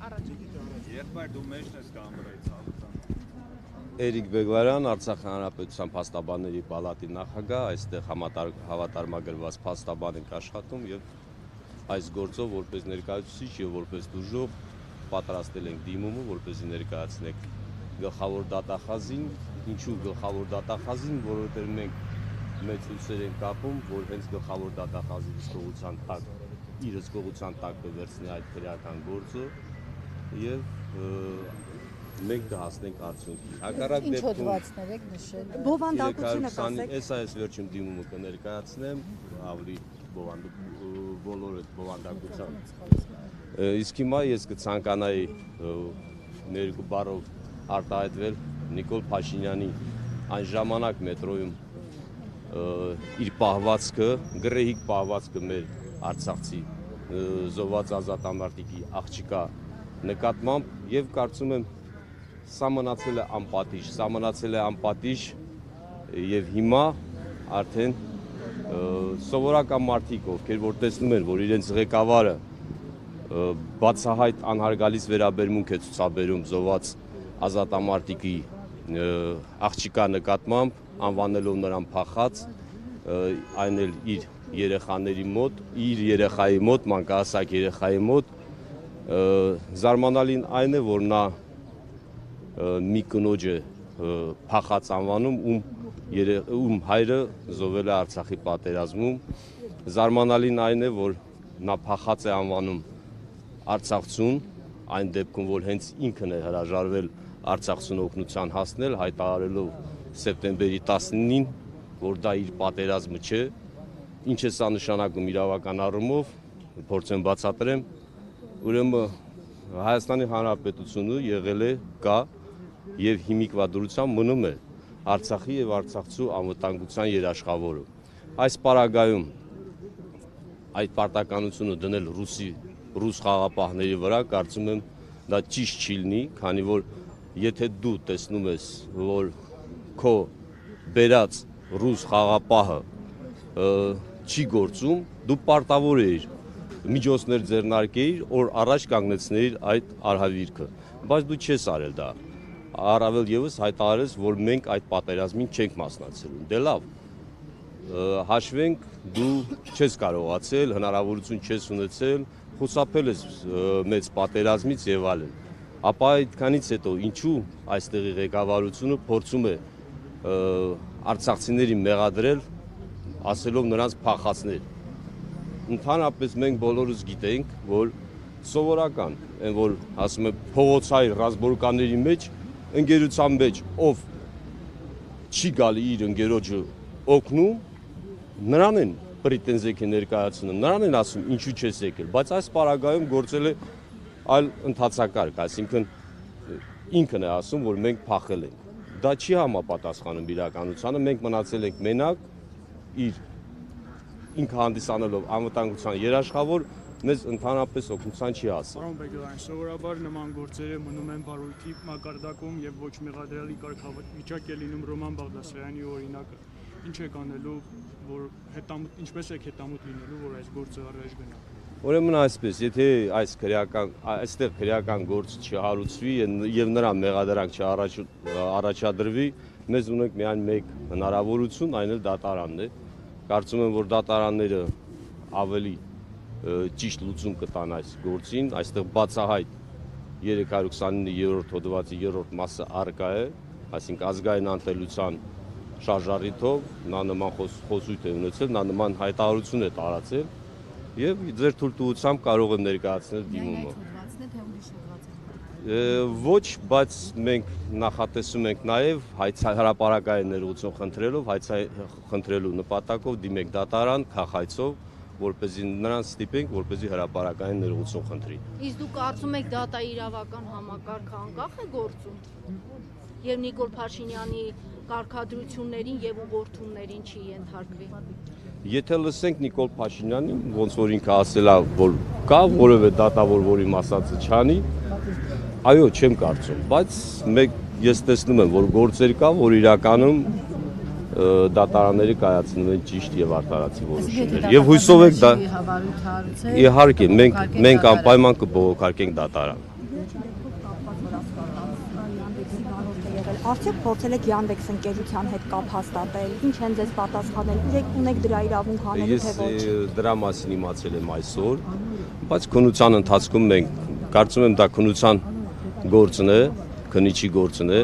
Եղբայր դու մեջն ես կամերայից հաղորդան։ Էրիկ Բեգլարյան, Արցախ հանրապետության փաստաբանների պալատի նախագահ, այստեղ հավատարմագրված փաստաբան ենք աշխատում եւ այս գործով որպես ներկայացուցիչ եւ որպես դժոխ պատրաստել ենք դիմումը, որպեսզի ներկայացնենք գլխավոր դատախազին, ինչու գլխավոր դատախազին, որովհետեւ մենք մեծ հույսեր ենք կապում, որ հենց գլխավոր դատախազի իր հսկողության տակ կվերցնի այդ քրեական գործը եւ մենք կհասնենք արդյունքի։ Հակառակ դեպքում ինչ հոդվածներ եք նշել։ Բովանդակությունը կասեք։ Այս վերջին դիմումը կներկայացնեմ, ավելի բոլորը բովանդակության։ Իսկ հիմա ես կցանկանայի ներկու բառով արտահայտվել Նիկոլ Փաշինյանի այն ժամանակ մետրոյում իր պահվածքը, գռեհիկ պահվածքը մեր արցախցի զոհված ազատամարտիկի աղջիկա նկատմամբ եւ կարծում եմ սա մնացել է անպատիժ եւ հիմա արդեն սովորական մարդիկ, ովքեր որ տեսնում են, որ իրենց ղեկավարը բացահայտ անհարգալից վերաբերմունք է ցուցաբերում զոհված ազատամարտիկի աղջիկա նկատմամբ, անվանելով նրան փախած, այն էլ իր երեխաների մոտ, իր երեխայի մոտ, մանկահասակ երեխայի մոտ, զարմանալին այն է, որ նա մի կնոջ է փախած անվանում, ում հայրը զոհվել է Արցախի պատերազմում, զարմանալին այն է, որ նա փախած է անվանում արցախցուն, այն դեպքում, որ հենց ինքն է հրաժարվել Արցախցուն օգնության հասնել, հայտարարելով սեպտեմբերի 19-ին, որ դա իր պատերազմը չէ, ինչ է սա նշանակում իրավական առումով, փորձեմ բացատրեմ, ուրեմն Հայաստանի Հանրապետությունը եղել է, կա եւ հիմիկվա դրությամբ մնում է Արցախի եւ Արցախցու անվտանգության երաշխավորը։ Այս պարագայում այդ պարտականությունը դնել ռուս խաղապահների վրա, կարծում եմ դա ճիշտ չի լինի, քանի որ եթե դու տեսնում ես, որ քո բերած ռուս խաղապահը չի գործում, դու պարտավոր ես միջոցներ ձեռնարկեիր, որ առաջ կանգնեցնեիր այդ արհավիրքը, բայց դու չես արել դա, առավել եւս հայտարարես, որ մենք այդ պատերազմին չենք մասնակցելու, դե լավ, հաշվենք դու չես կարողացել, հնարավորություն չես ունեցել, խուսափել ես մեծ պատերազմից եւ այլն, ապա այդքանից հետո ինչու այստեղի ղեկավարությունը փորձում է արցախցիներին մեղադրել, ասելով նրանց փախածներ։ Ընդհանրապես մենք բոլորս գիտենք, որ սովորական, այն որ ասում է փողոցային ռազմորկանների մեջ, ընկերության մեջ, ով չի գալի իր ընկերոջը օգնում, նրան են պրետենզիա ներկայացնում, նրան են ասում ինչու չես եկել, բայց այս պարագայում գործել է այլ ընթացակարգ, այսինքն ինքն է ասում, որ մենք փախել ենք։ Դա չի համապատասխանում իրականությանը, մենք մնացել ենք մենակ, ինքը հանդիսանելով անվտանգության երաշխավոր, մեզ ընդհանրապես օգնության չի հասել։ Պարոն Բեգլարյան, սովորաբար նման գործերը մնում են վարույթի մակարդակում եւ ոչ մեղադրելի կարգավիճակ է լինում Ռոման Բաղդասարյանի օրինակը։ Ինչ եք անելու, որ ինչպես եք հետամուտ լինելու, որ այս գործը առաջ գնա։ Ուրեմն այսպես, եթե այստեղ քրեական գործ չհարուցվի եւ նրան մեղադրանք չառաջադրվի, մեզ ունենք միայն մեկ հնարավորություն, այն էլ դատարանն է։ Կարծում եմ, որ դատարանները ավելի ճիշտ լուծում կտան այս գործին, այստեղ բացահայտ 329-րդ հոդվածի 3-րդ մասը առկա է, այսինքն ազգային անտելության շարժառիթով նա նման խոսույթ է ունեցել, նա նման հայտարարություն է տարածել եւ ձեր թույլտվությամբ կարող եմ ներկայացնել դիմումը։ Ոչ, բայց մենք նախատեսում ենք նաեւ հրապարակային ներողություն խնդրելու նպատակով դիմենք դատարան քաղաքայցով, որպեսզի նրան ստիպենք, որպեսզի հրապարակային ներողություն խնդրի։ Իսկ դուք կարծում եք դատա իրավական համակարգը անկախ է գործում։ Եվ Նիկոլ Փաշինյանի կարգադրություններին եւ ուղղորդումներին չի ենթարկվի։ Եթե լսենք Նիկոլ Փաշինյանին, ոնց որ ինքը ասել է, որ կա որևէ դատավոր, որ իմ ասածը չանի, այո, չեմ կարծում, բայց ես տեսնում եմ, որ գործեր կա, որ իրականում դատարանները կայացնում են ճիշտ եւ արդարացի որոշումներ։ Եվ հույսով եք դա իհարկե մենք անպայման կբողոքարկենք դատարան։ վերջին դեպքով կապված որ ասկարնաց Yandex-ի վարորդ է եղել, արդյոք փորձել եք Yandex ընկերության հետ կապ հաստատել, ինչ են ձեզ պատասխանել, ունեք դրա իրավունք անելու թե ոչ։ Ես դրա մասին իմացել եմ այսօր, բայց քննության ընթացքում մենք կարծում եմ դա քննության գործն է, քննիչի գործն է,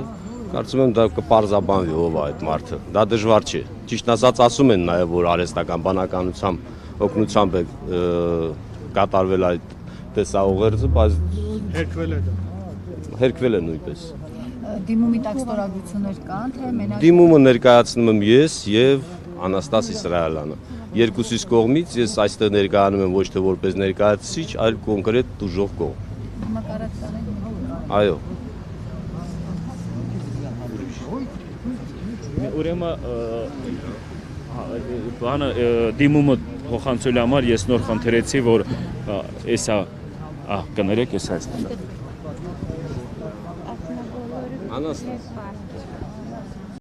կարծում եմ դա կպարզաբանվի ով է այդ մարդը։ Դա դժվար չէ։ Ճիշտ ասած ասում են նաև որ արհեստական բանականությամբ օգնությամբ է կատարվել այդ տեսաուղերձը, բայց Հերկվել է դա։ հերկվել է նույնպես։ Դիմումի տակ ստորագրություններ կան, թե մենակ Դիմումը ներկայացնում եմ ես եւ Անաստաս Իսրայելյանը։ Երկուսիս կողմից ես այստեղ ներկայանում եմ ոչ թե որպես ներկայացուցիչ, այլ կոնկրետ դժող կողմ։ մակարդակային։ Այո։ Ուրեմն բանը դիմումը փոխանցելու համար ես նոր խնդրեցի, որ էսա կներեք էսա այստեղ։ Անաստաս